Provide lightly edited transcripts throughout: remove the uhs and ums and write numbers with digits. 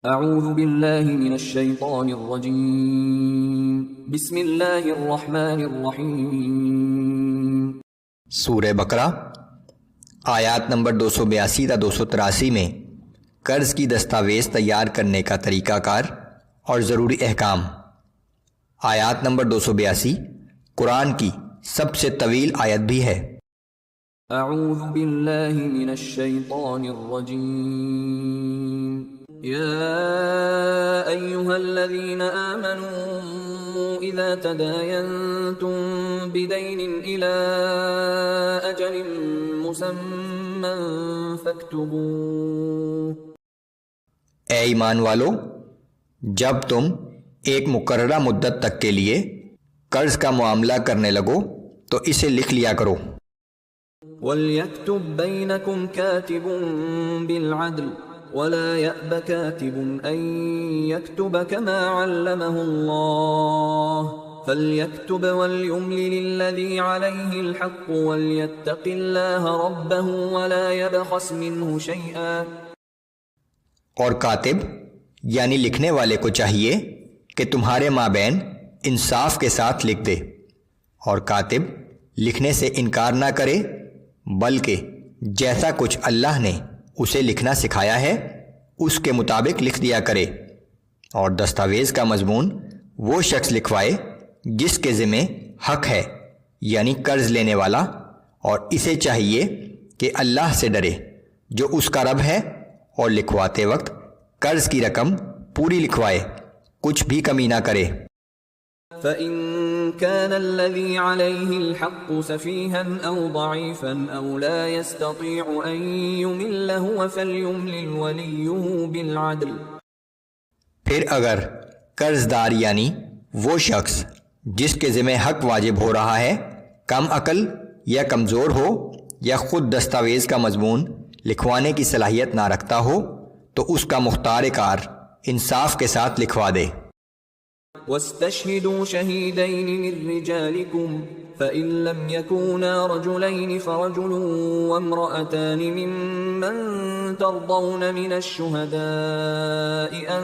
اعوذ باللہ من الشیطان الرجیم بسم اللہ الرحمن الرحیم۔ سورہ بقرہ آیات نمبر 282 تا 283 میں قرض کی دستاویز تیار کرنے کا طریقہ کار اور ضروری احکام۔ آیات نمبر 282 قرآن کی سب سے طویل آیت بھی ہے۔ اعوذ باللہ من الشیطان الرجیم۔ یا ایہا الذین آمنوا اذا تداینتم بدین الى اجل مسمى فاکتبوه۔ اے ایمان والو، جب تم ایک مقررہ مدت تک کے لیے قرض کا معاملہ کرنے لگو تو اسے لکھ لیا کرو۔ وَلْيَكْتُبْ بَيْنَكُمْ كَاتِبٌ بِالْعَدْلِ وَلَا يَأْبَ كَاتِبٌ أَن يَكْتُبَ كَمَا عَلَّمَهُ اللَّهُ فَلْيَكْتُبْ وَلْيُمْلِلِ الَّذِي عَلَيْهِ الْحَقُّ وَلْيَتَّقِ اللَّهَ رَبَّهُ وَلَا يَبْخَسْ مِنْهُ شَيْئًا۔ اور کاتب یعنی لکھنے والے کو چاہیے کہ تمہارے مابین انصاف کے ساتھ لکھ دے، اور کاتب لکھنے سے انکار نہ کرے، بلکہ جیسا کچھ اللہ نے اسے لکھنا سکھایا ہے اس کے مطابق لکھ دیا کرے، اور دستاویز کا مضمون وہ شخص لکھوائے جس کے ذمہ حق ہے یعنی قرض لینے والا، اور اسے چاہیے کہ اللہ سے ڈرے جو اس کا رب ہے، اور لکھواتے وقت قرض کی رقم پوری لکھوائے، کچھ بھی کمی نہ کرے۔ فَإِن كَانَ الَّذِي عَلَيْهِ الْحَقُّ سَفِيهًا أَوْ ضَعِيفًا أَوْ لَا يَسْتَطِيعُ أَن يُمِلَّ هُوَ فَلْيُمْلِلْ وَلِيُّهُ بِالْعَدْلِ۔ پھر اگر قرض دار یعنی وہ شخص جس کے ذمہ حق واجب ہو رہا ہے کم عقل یا کمزور ہو، یا خود دستاویز کا مضمون لکھوانے کی صلاحیت نہ رکھتا ہو، تو اس کا مختار کار انصاف کے ساتھ لکھوا دے۔ وَاسْتَشْهِدُوا شَهِيدَيْنِ مِن رِّجَالِكُمْ فَإِن لَّمْ يَكُونَا رَجُلَيْنِ فَرَجُلٌ وَامْرَأَتَانِ مِمَّن تَرْضَوْنَ مِنَ الشُّهَدَاءِ أَن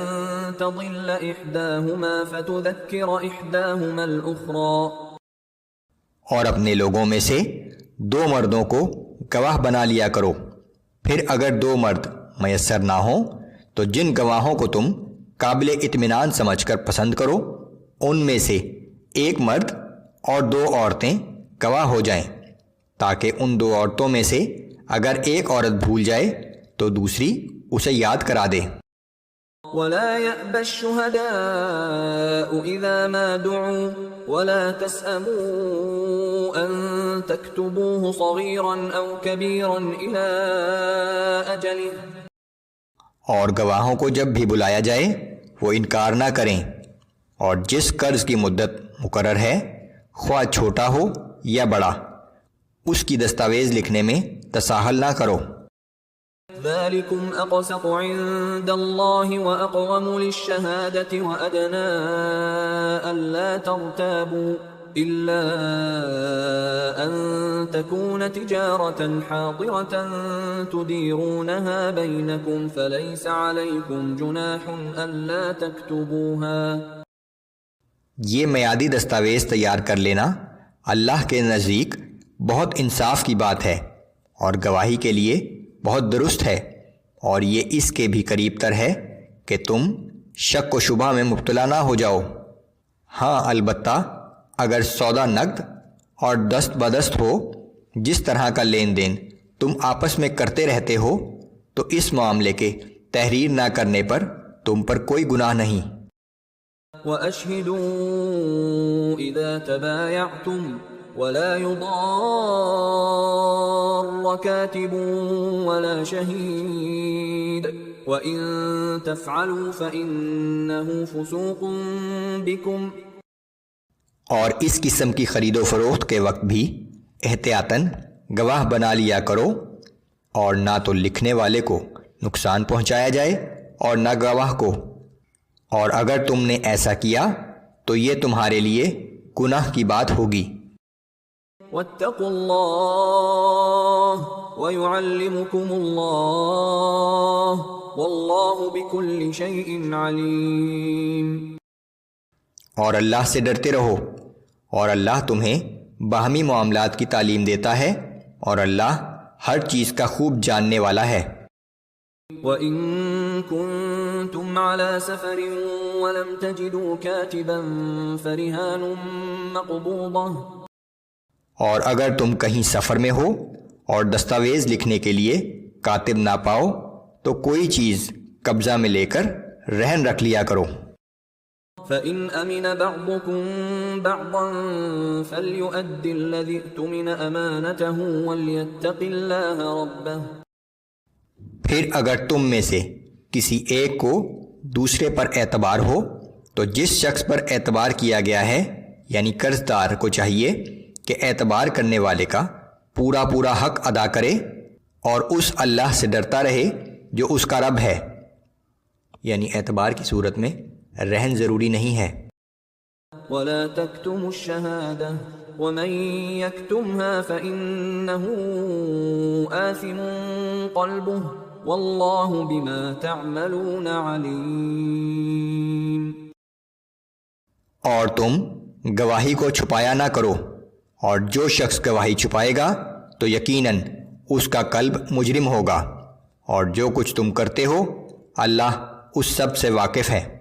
تَضِلَّ إِحْدَاهُمَا فَتُذَكِّرَ إِحْدَاهُمَا الْأُخْرَى۔ اور اپنے لوگوں میں سے دو مردوں کو گواہ بنا لیا کرو، پھر اگر دو مرد میسر نہ ہوں تو جن گواہوں کو تم قابل اطمینان سمجھ کر پسند کرو ان میں سے ایک مرد اور دو عورتیں گواہ ہو جائیں، تاکہ ان دو عورتوں میں سے اگر ایک عورت بھول جائے تو دوسری اسے یاد کرا دے۔ وَلَا يَأْبَ الشُّهَدَاءُ إِذَا مَا دُعُوا وَلَا تَسْأَمُوا أَن تَكْتُبُوهُ صَغِيرًا أَوْ كَبِيرًا إِلَىٰ أَجَلِهِ۔ اور گواہوں کو جب بھی بلایا جائے وہ انکار نہ کریں، اور جس قرض کی مدت مقرر ہے خواہ چھوٹا ہو یا بڑا، اس کی دستاویز لکھنے میں تساہل نہ کرو۔ ذَلِكُمْ أَقْسَطُ عِندَ اللَّهِ وَأَقْوَمُ لِلشَّهَادَةِ وَأَدْنَىٰ أَلَّا تَرْتَابُوا إِلَّا أَن تَكُونَ تِجَارَةً حَاضِرَةً تُدِيرُونَهَا بَيْنَكُمْ فَلَيْسَ عَلَيْكُمْ جُنَاحٌ أَلَّا تَكْتُبُوهَا۔ یہ میعادی دستاویز تیار کر لینا اللہ کے نزدیک بہت انصاف کی بات ہے، اور گواہی کے لیے بہت درست ہے، اور یہ اس کے بھی قریب تر ہے کہ تم شک و شبہ میں مبتلا نہ ہو جاؤ۔ ہاں البتہ اگر سودا نقد اور دست بدست ہو، جس طرح کا لین دین تم آپس میں کرتے رہتے ہو، تو اس معاملے کے تحریر نہ کرنے پر تم پر کوئی گناہ نہیں۔ وَأَشْهِدُوا إِذَا تَبَايَعْتُمْ وَلَا يُضَارَّ كَاتِبٌ وَلَا شَهِيدٌ وَإِن تَفْعَلُوا فَإِنَّهُ فُسُوقٌ بِكُمْ۔ اور اس قسم کی خرید و فروخت کے وقت بھی احتیاطاً گواہ بنا لیا کرو، اور نہ تو لکھنے والے کو نقصان پہنچایا جائے اور نہ گواہ کو، اور اگر تم نے ایسا کیا تو یہ تمہارے لیے گناہ کی بات ہوگی۔ وَاتَّقُوا اللَّهَ وَيُعَلِّمُكُمُ اللَّهُ واللہ بكل شيء علیم۔ اور اللہ سے ڈرتے رہو، اور اللہ تمہیں باہمی معاملات کی تعلیم دیتا ہے، اور اللہ ہر چیز کا خوب جاننے والا ہے۔ وَإِن كُنتُمْ عَلَى سَفَرٍ وَلَمْ تَجِدُوا كَاتِبًا فَرِهَانٌ مَّقْبُوضَةٌ، اور اگر تم کہیں سفر میں ہو اور دستاویز لکھنے کے لیے کاتب نہ پاؤ تو کوئی چیز قبضہ میں لے کر رہن رکھ لیا کرو۔ فَإِنْ أَمِنَ بَعْضُكُمْ بَعْضًا فَلْيُؤَدِّ الَّذِي اؤْتُمِنَ أَمَانَتَهُ وَلْيَتَّقِ اللَّهَ رَبَّهُ۔ پھر اگر تم میں سے کسی ایک کو دوسرے پر اعتبار ہو تو جس شخص پر اعتبار کیا گیا ہے یعنی قرض دار کو چاہیے کہ اعتبار کرنے والے کا پورا پورا حق ادا کرے اور اس اللہ سے ڈرتا رہے جو اس کا رب ہے، یعنی اعتبار کی صورت میں رہن ضروری نہیں ہے۔ وَلَا تَكْتُمُوا الشَّهَادَةَ وَمَن يَكْتُمْهَا فَإِنَّهُ آثِمٌ قَلْبُهُ وَاللَّهُ بِمَا تَعْمَلُونَ عَلِيمٌ۔ اور تم گواہی کو چھپایا نہ کرو، اور جو شخص گواہی چھپائے گا تو یقیناً اس کا قلب مجرم ہوگا، اور جو کچھ تم کرتے ہو اللہ اس سب سے واقف ہے۔